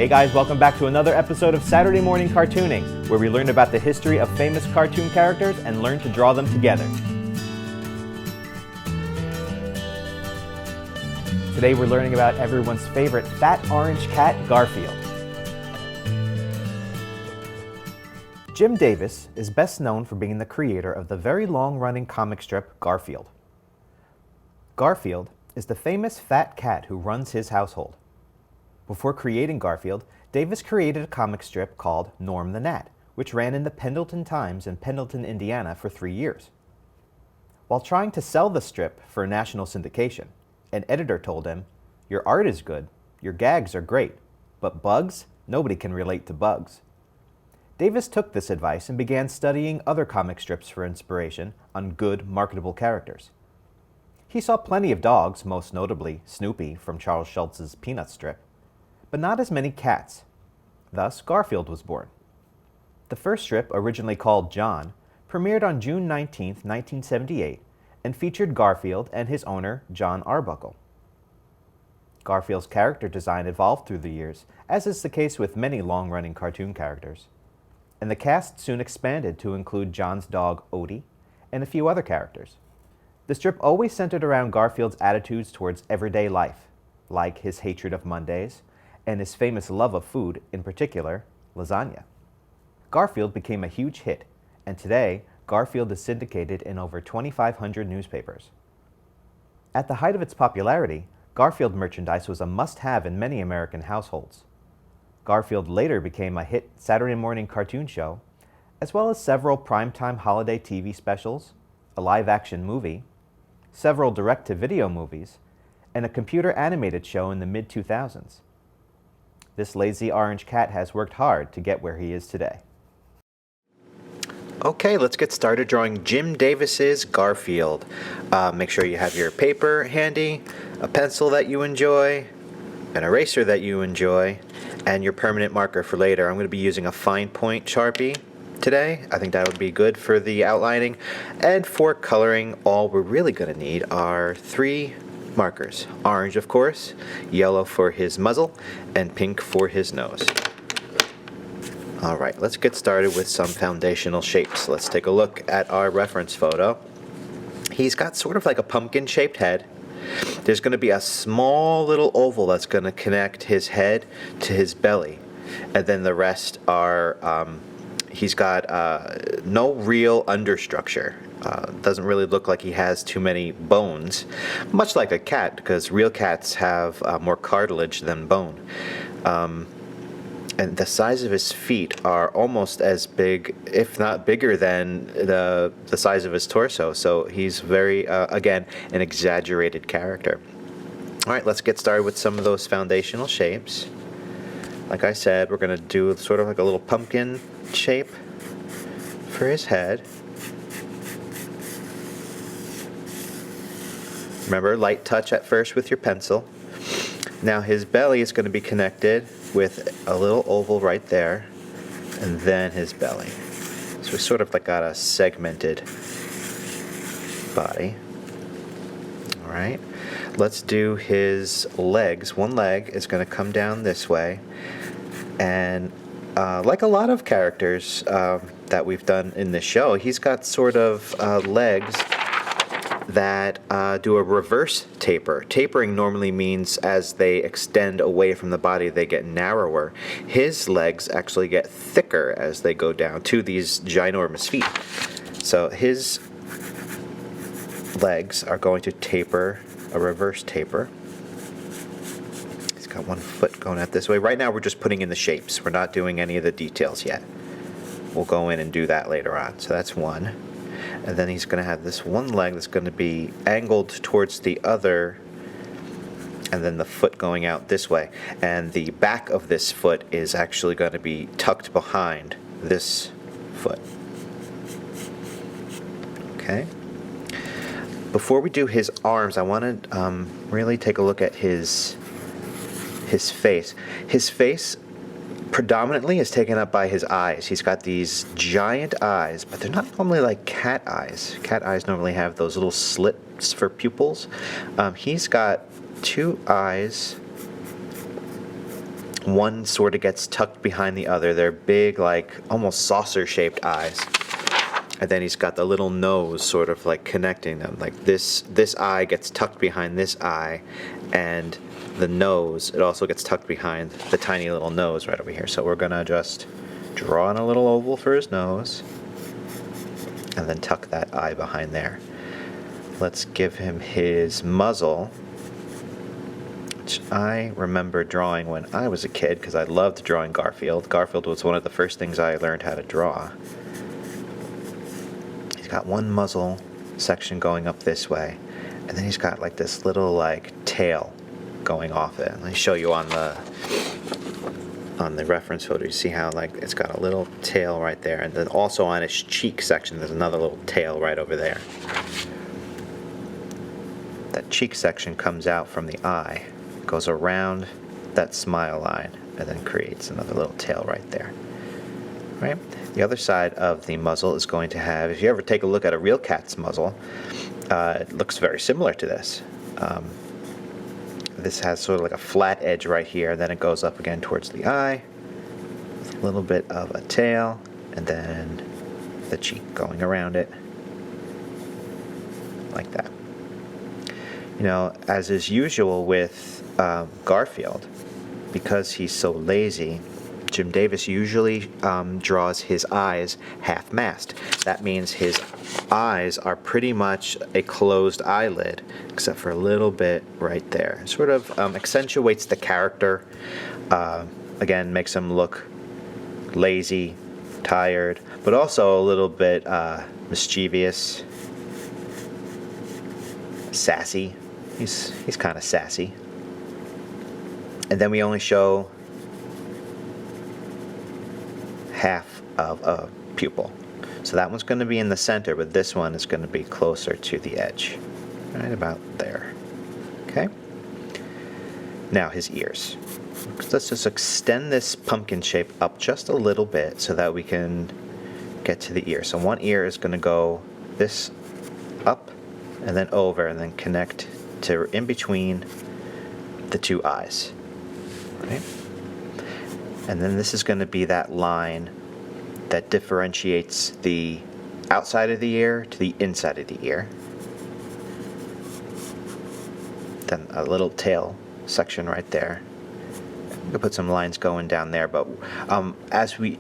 Hey guys, welcome back to another episode of Saturday Morning Cartooning, where we learn about the history of famous cartoon characters and learn to draw them together. Today we're learning about everyone's favorite fat orange cat, Garfield. Jim Davis is best known for being the creator of the very long-running comic strip Garfield. Garfield is the famous fat cat who runs his household. Before creating Garfield, Davis created a comic strip called Norm the Gnat, which ran in the Pendleton Times in Pendleton, Indiana for 3 years. While trying to sell the strip for national syndication, an editor told him, "Your art is good, your gags are great, but bugs? Nobody can relate to bugs." Davis took this advice and began studying other comic strips for inspiration on good, marketable characters. He saw plenty of dogs, most notably Snoopy from Charles Schulz's Peanuts strip, but not as many cats. Thus, Garfield was born. The first strip, originally called John, premiered on June 19, 1978, and featured Garfield and his owner, John Arbuckle. Garfield's character design evolved through the years, as is the case with many long-running cartoon characters, and the cast soon expanded to include John's dog, Odie, and a few other characters. The strip always centered around Garfield's attitudes towards everyday life, like his hatred of Mondays, and his famous love of food, in particular, lasagna. Garfield became a huge hit, and today, Garfield is syndicated in over 2,500 newspapers. At the height of its popularity, Garfield merchandise was a must-have in many American households. Garfield later became a hit Saturday morning cartoon show, as well as several primetime holiday TV specials, a live-action movie, several direct-to-video movies, and a computer-animated show in the mid-2000s. This lazy orange cat has worked hard to get where he is today. Okay, let's get started drawing Jim Davis's Garfield. Make sure you have your paper handy, a pencil that you enjoy, an eraser that you enjoy, and your permanent marker for later. I'm going to be using a fine point Sharpie today. I think that would be good for the outlining. And for coloring, all we're really going to need are 3 markers. Orange, of course, yellow for his muzzle, and pink for his nose. Alright, let's get started with some foundational shapes. Let's take a look at our reference photo. He's got sort of like a pumpkin-shaped head. There's going to be a small little oval that's going to connect his head to his belly. And then the rest are, he's got no real understructure. Doesn't really look like he has too many bones, much like a cat, because real cats have more cartilage than bone. And the size of his feet are almost as big, if not bigger, than the size of his torso. So he's very, again, an exaggerated character. All right, let's get started with some of those foundational shapes. Like I said, we're going to do sort of like a little pumpkin shape for his head. Remember, light touch at first with your pencil. Now his belly is going to be connected with a little oval right there, and then his belly. So we sort of like got a segmented body. All right, let's do his legs. One leg is going to come down this way, and like a lot of characters that we've done in this show, he's got sort of legs that do a reverse taper. Tapering normally means as they extend away from the body, they get narrower. His legs actually get thicker as they go down to these ginormous feet. So his legs are going to taper, a reverse taper. He's got one foot going out this way. Right now we're just putting in the shapes. We're not doing any of the details yet. We'll go in and do that later on. So that's one. And then he's going to have this one leg that's going to be angled towards the other, and then the foot going out this way. And the back of this foot is actually going to be tucked behind this foot. Okay. Before we do his arms, I want to really take a look at his face. His face predominantly is taken up by his eyes. He's got these giant eyes, but they're not normally like cat eyes. Cat eyes normally have those little slits for pupils. He's got 2 eyes one sort of gets tucked behind the other. They're big, like almost saucer-shaped eyes. And then he's got the little nose sort of like connecting them. Like this eye gets tucked behind this eye, and the nose, it also gets tucked behind the tiny little nose right over here. So we're gonna just draw in a little oval for his nose, and then tuck that eye behind there. Let's give him his muzzle, which I remember drawing when I was a kid because I loved drawing Garfield. Garfield was one of the first things I learned how to draw. He's got one muzzle section going up this way, and then he's got like this little like tail going off it. Let me show you on the reference photo. You see how like it's got a little tail right there, and then also on his cheek section there's another little tail right over there. That cheek section comes out from the eye, goes around that smile line, and then creates another little tail right there. Right? The other side of the muzzle is going to have, if you ever take a look at a real cat's muzzle, it looks very similar to this. This has sort of like a flat edge right here, then it goes up again towards the eye, with a little bit of a tail, and then the cheek going around it, like that. You know, as is usual with Garfield, because he's so lazy, Jim Davis usually draws his eyes half-mast. That means his eyes are pretty much a closed eyelid, except for a little bit right there. It sort of accentuates the character. Again, makes him look lazy, tired, but also a little bit mischievous, sassy. He's kind of sassy. And then we only show half of a pupil. So that one's going to be in the center, but this one is going to be closer to the edge. Right about there. Okay? Now his ears. Let's just extend this pumpkin shape up just a little bit so that we can get to the ear. So one ear is going to go this up and then over and then connect to in between the two eyes. Right? And then this is going to be that line that differentiates the outside of the ear to the inside of the ear. Then a little tail section right there. We'll put some lines going down there, but as we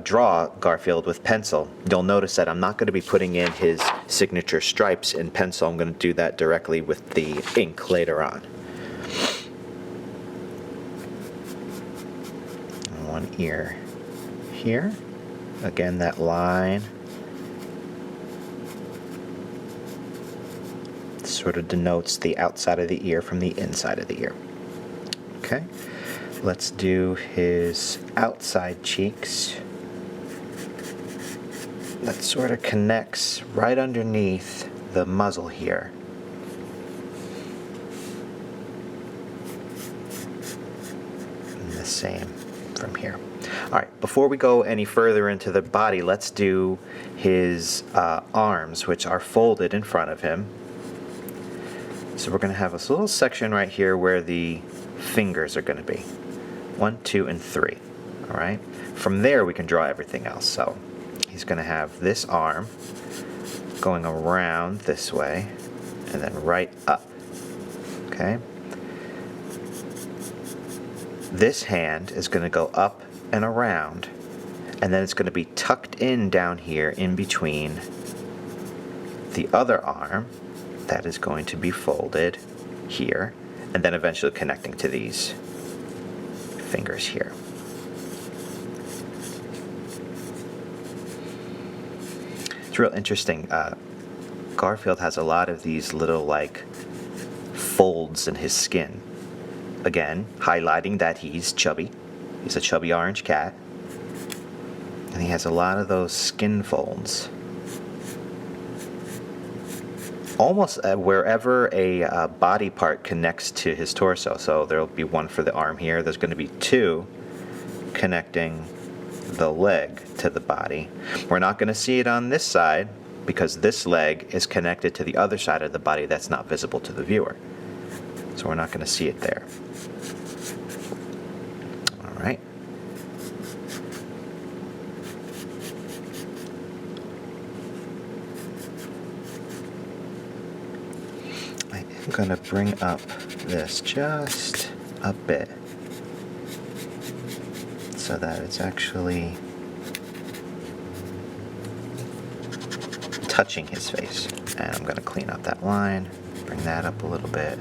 draw Garfield with pencil, you'll notice that I'm not going to be putting in his signature stripes in pencil. I'm going to do that directly with the ink later on. One ear here. Again, that line sort of denotes the outside of the ear from the inside of the ear. Okay, let's do his outside cheeks. That sort of connects right underneath the muzzle here. And the same from here. All right, before we go any further into the body, let's do his arms, which are folded in front of him. So we're going to have this little section right here where the fingers are going to be. 1, 2, and 3. All right. From there, we can draw everything else. So he's going to have this arm going around this way and then right up. Okay. This hand is going to go up and around, and then it's going to be tucked in down here in between the other arm that is going to be folded here, and then eventually connecting to these fingers here. It's real interesting. Garfield has a lot of these little like folds in his skin. Again, highlighting that he's chubby. He's a chubby orange cat. And he has a lot of those skin folds. Almost wherever a body part connects to his torso. So there'll be one for the arm here. There's going to be two connecting the leg to the body. We're not going to see it on this side because this leg is connected to the other side of the body that's not visible to the viewer. So we're not going to see it there. All I'm going to bring up this just a bit so that it's actually touching his face. And I'm going to clean up that line, bring that up a little bit.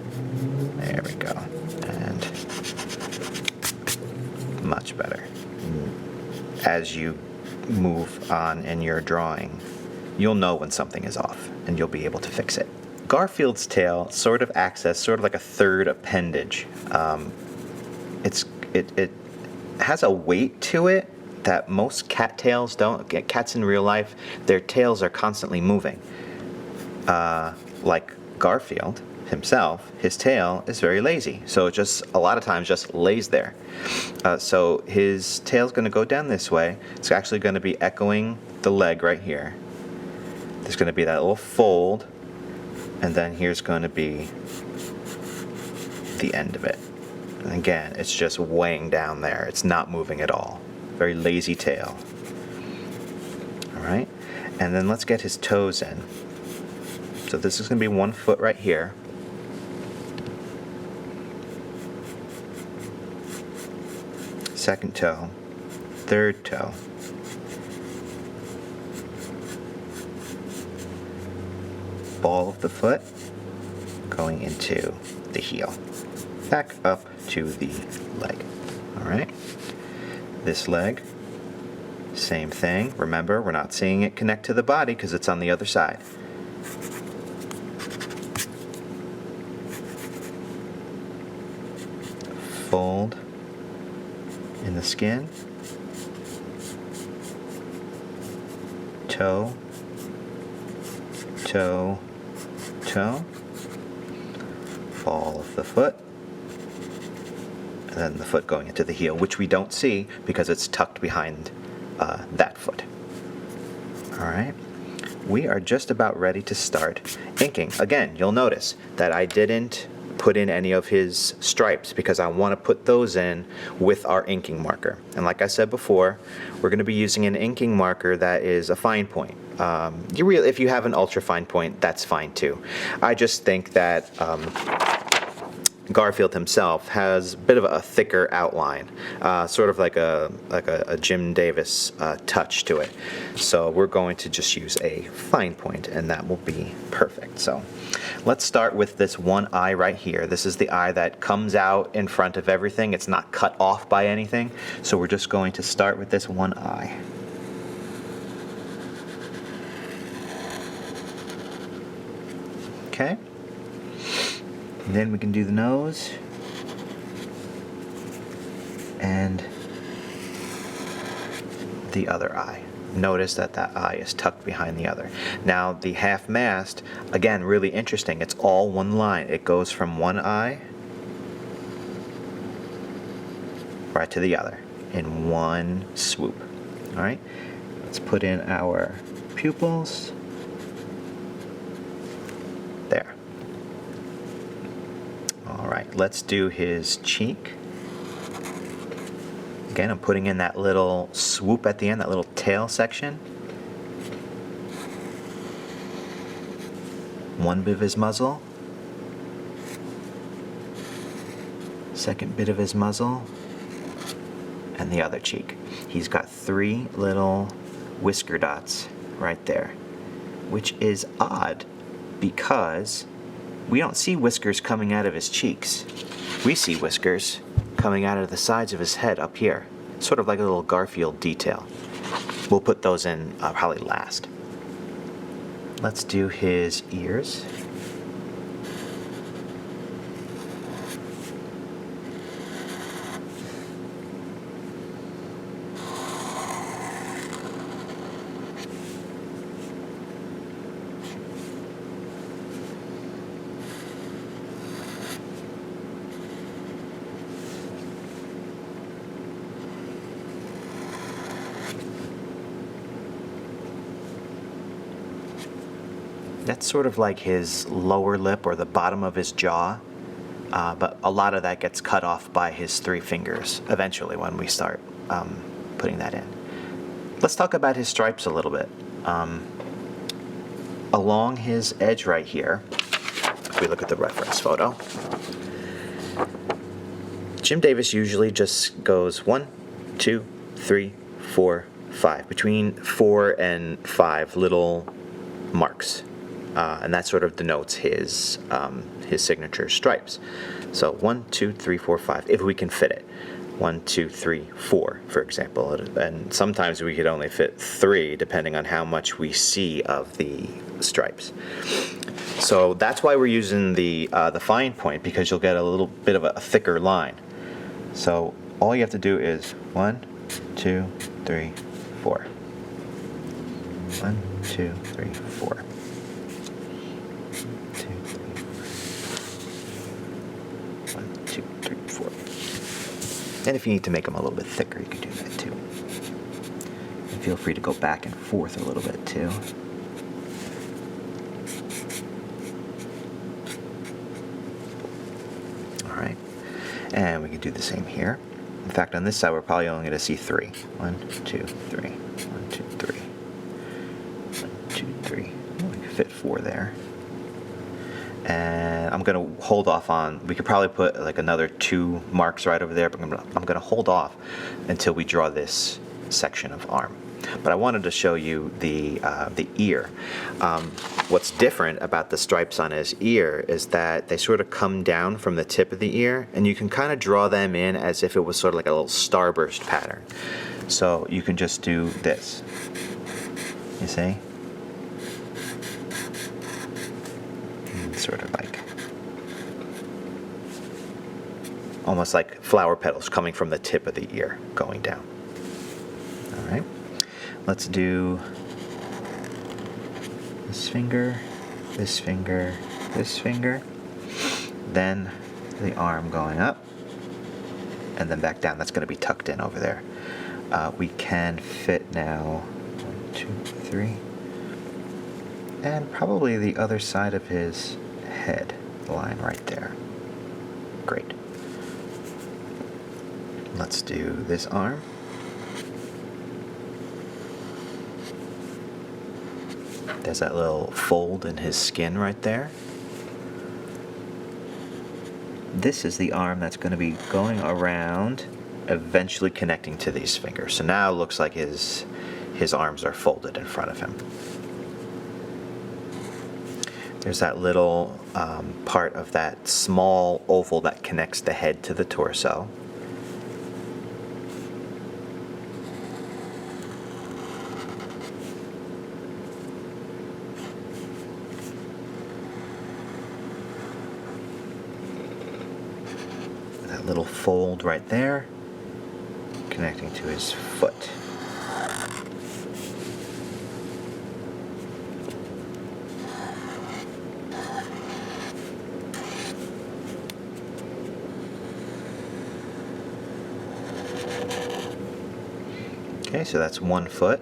There we go. And much better. As you move on in your drawing, you'll know when something is off and you'll be able to fix it. Garfield's tail sort of acts as sort of like a third appendage. It has a weight to it that most cat tails don't. Cats in real life, their tails are constantly moving. Like Garfield himself, his tail is very lazy, so it just a lot of times just lays there. So his tail's going to go down this way. It's actually going to be echoing the leg right here. There's going to be that little fold, and then here's going to be the end of it. And again, it's just weighing down there. It's not moving at all. Very lazy tail. All right, and then let's get his toes in. So this is going to be 1 foot right here. Second toe, third toe. Ball of the foot going into the heel. Back up to the leg. All right. This leg, same thing. Remember, we're not seeing it connect to the body because it's on the other side. Fold in the skin. Toe, toe, toe. Ball of the foot. And then the foot going into the heel, which we don't see because it's tucked behind that foot. All right. We are just about ready to start inking. Again, you'll notice that I didn't put in any of his stripes because I want to put those in with our inking marker. And like I said before, we're going to be using an inking marker that is a fine point. If you have an ultra fine point, that's fine too. I just think that Garfield himself has a bit of a thicker outline, sort of like a Jim Davis touch to it. So we're going to just use a fine point, and that will be perfect. So let's start with this one eye right here. This is the eye that comes out in front of everything. It's not cut off by anything. So we're just going to start with this one eye. Okay. And then we can do the nose and the other eye. Notice that that eye is tucked behind the other. Now the half mast, again, really interesting. It's all one line. It goes from one eye right to the other in one swoop. All right, let's put in our pupils. There. All right, let's do his cheek. Again, I'm putting in that little swoop at the end, that little tail section. One bit of his muzzle. Second bit of his muzzle. And the other cheek. He's got 3 little whisker dots right there, which is odd because we don't see whiskers coming out of his cheeks. We see whiskers coming out of the sides of his head up here, sort of like a little Garfield detail. We'll put those in probably last. Let's do his ears. That's sort of like his lower lip or the bottom of his jaw, but a lot of that gets cut off by his 3 fingers eventually when we start putting that in. Let's talk about his stripes a little bit. Along his edge right here, if we look at the reference photo. Jim Davis usually just goes 1, 2, 3, 4, 5, between 4 and 5 little marks, and that sort of denotes his signature stripes. So 1, 2, 3, 4, 5, if we can fit it. 1, 2, 3, 4, for example, and sometimes we could only fit 3 depending on how much we see of the stripes. So that's why we're using the fine point, because you'll get a little bit of a thicker line. So all you have to do is 1, 2, 3, 4. 1, 2, 3, 4. 1, 2, 3, 4. And if you need to make them a little bit thicker, you can do that too. And feel free to go back and forth a little bit too. Alright, and we can do the same here. In fact, on this side, we're probably only going to see 3. 1, 2, 3. 1, 2, 3. 1, 2, 3. Oh, we can fit 4 there. And I'm going to hold off on, we could probably put like another 2 marks right over there, but I'm going to hold off until we draw this section of arm. But I wanted to show you the ear. What's different about the stripes on his ear is that they sort of come down from the tip of the ear, and you can kind of draw them in as if it was sort of like a little starburst pattern. So you can just do this, you see? Sort of like, almost like flower petals coming from the tip of the ear going down. All right, let's do this finger, this finger, this finger, then the arm going up, and then back down. That's going to be tucked in over there. We can fit now 1, 2, 3, and probably the other side of his head, the line right there. Great. Let's do this arm. There's that little fold in his skin right there. This is the arm that's going to be going around, eventually connecting to these fingers. So now it looks like his arms are folded in front of him. There's that little part of that small oval that connects the head to the torso. That little fold right there, connecting to his foot. Okay, so that's 1 foot.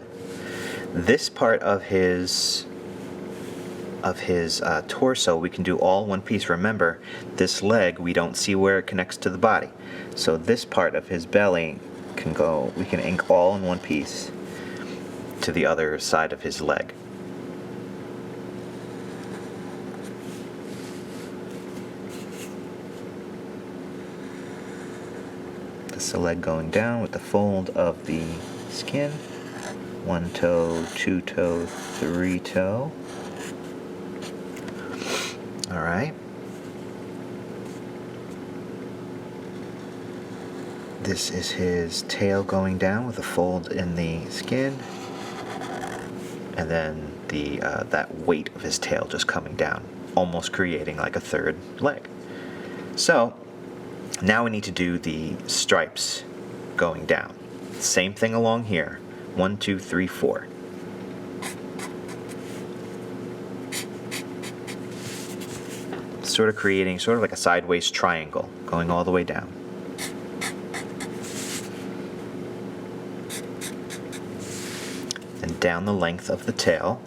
This part of his torso we can do all one piece. Remember, this leg we don't see where it connects to the body. So this part of his belly we can ink all in one piece to the other side of his leg. This is the leg going down with the fold of the skin. 1 toe, 2 toe, 3 toe. All right. This is his tail going down with a fold in the skin, and then that weight of his tail just coming down, almost creating like a third leg. So now we need to do the stripes going down. Same thing along here. 1, 2, 3, 4. Sort of creating sort of like a sideways triangle going all the way down. And down the length of the tail.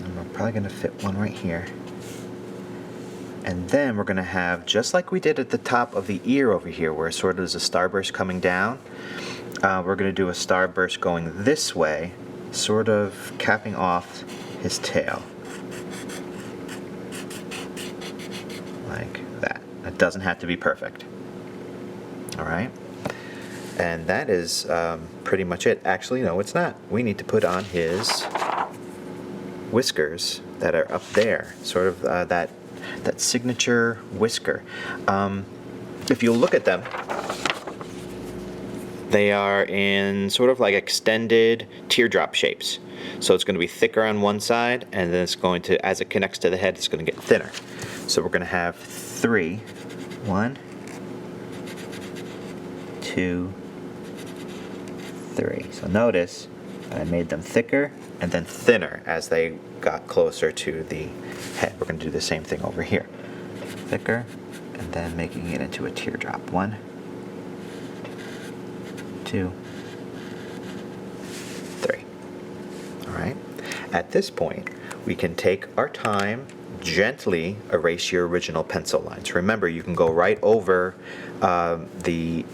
And we're probably going to fit one right here. And then we're going to have, just like we did at the top of the ear over here, where sort of there's a starburst coming down, we're going to do a starburst going this way, sort of capping off his tail. Like that. It doesn't have to be perfect. Alright? And that is pretty much it. Actually, no, it's not. We need to put on his whiskers that are up there. Sort of that signature whisker. If you look at them, they are in sort of like extended teardrop shapes. So it's going to be thicker on one side, and then it's going to, as it connects to the head, it's going to get thinner. So we're going to have 3. 1, 2, 3. So notice that I made them thicker and then thinner as they got closer to the head. We're going to do the same thing over here. Thicker, and then making it into a teardrop. 1, 2, 3. Alright. At this point, we can take our time, gently erase your original pencil lines. Remember, you can go right over the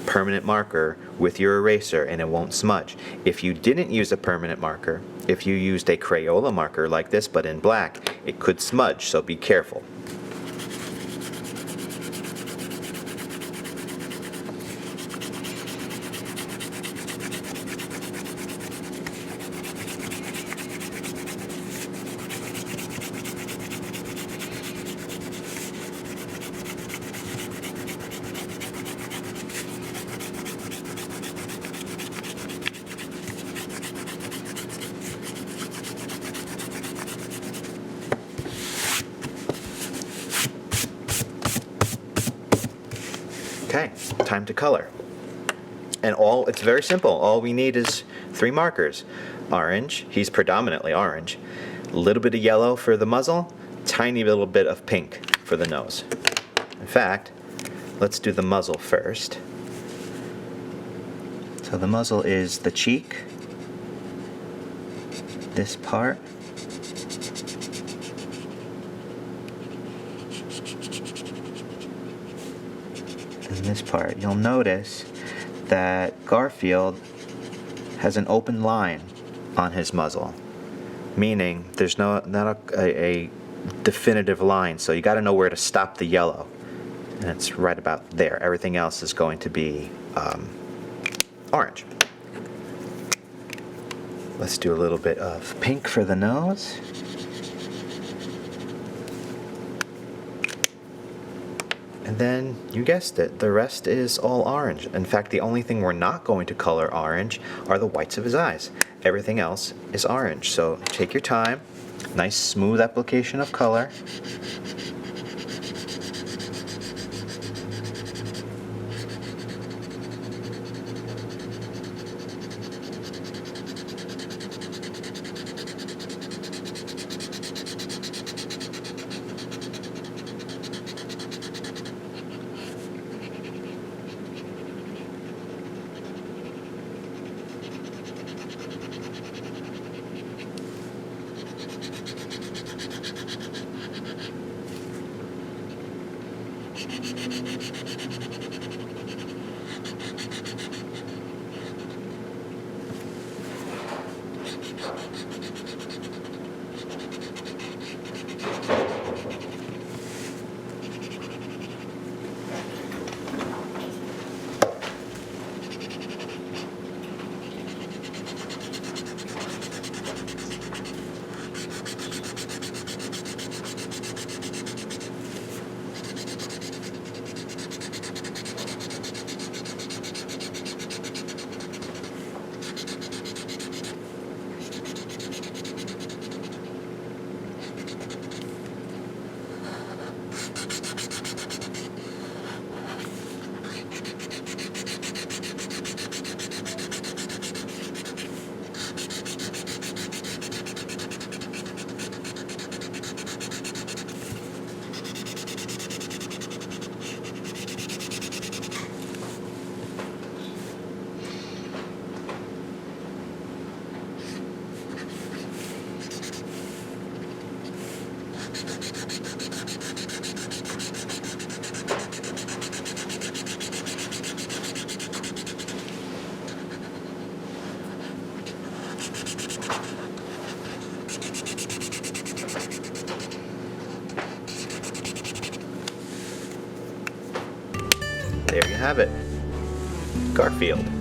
permanent marker with your eraser and it won't smudge. If you didn't use a permanent marker, if you used a Crayola marker like this but in black, it could smudge, so be careful. Okay, time to color. And it's very simple. All we need is 3 markers. Orange, he's predominantly orange. A little bit of yellow for the muzzle, tiny little bit of pink for the nose. In fact, let's do the muzzle first. So the muzzle is the cheek, this part, and this part. You'll notice that Garfield has an open line on his muzzle, meaning there's not a definitive line, so you got to know where to stop the yellow, and it's right about there. Everything else is going to be orange. Let's do a little bit of pink for the nose. And then, you guessed it, the rest is all orange. In fact, the only thing we're not going to color orange are the whites of his eyes. Everything else is orange. So take your time, nice smooth application of color. There you have it. Garfield.